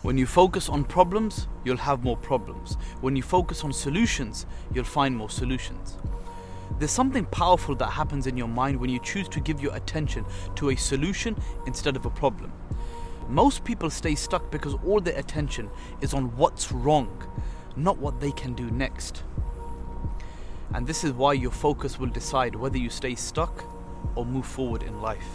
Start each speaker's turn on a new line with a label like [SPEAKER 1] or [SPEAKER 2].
[SPEAKER 1] When you focus on problems, you'll have more problems. When you focus on solutions, you'll find more solutions. There's something powerful that happens in your mind when you choose to give your attention to a solution instead of a problem. Most people stay stuck because all their attention is on what's wrong, not what they can do next. And this is why your focus will decide whether you stay stuck or move forward in life.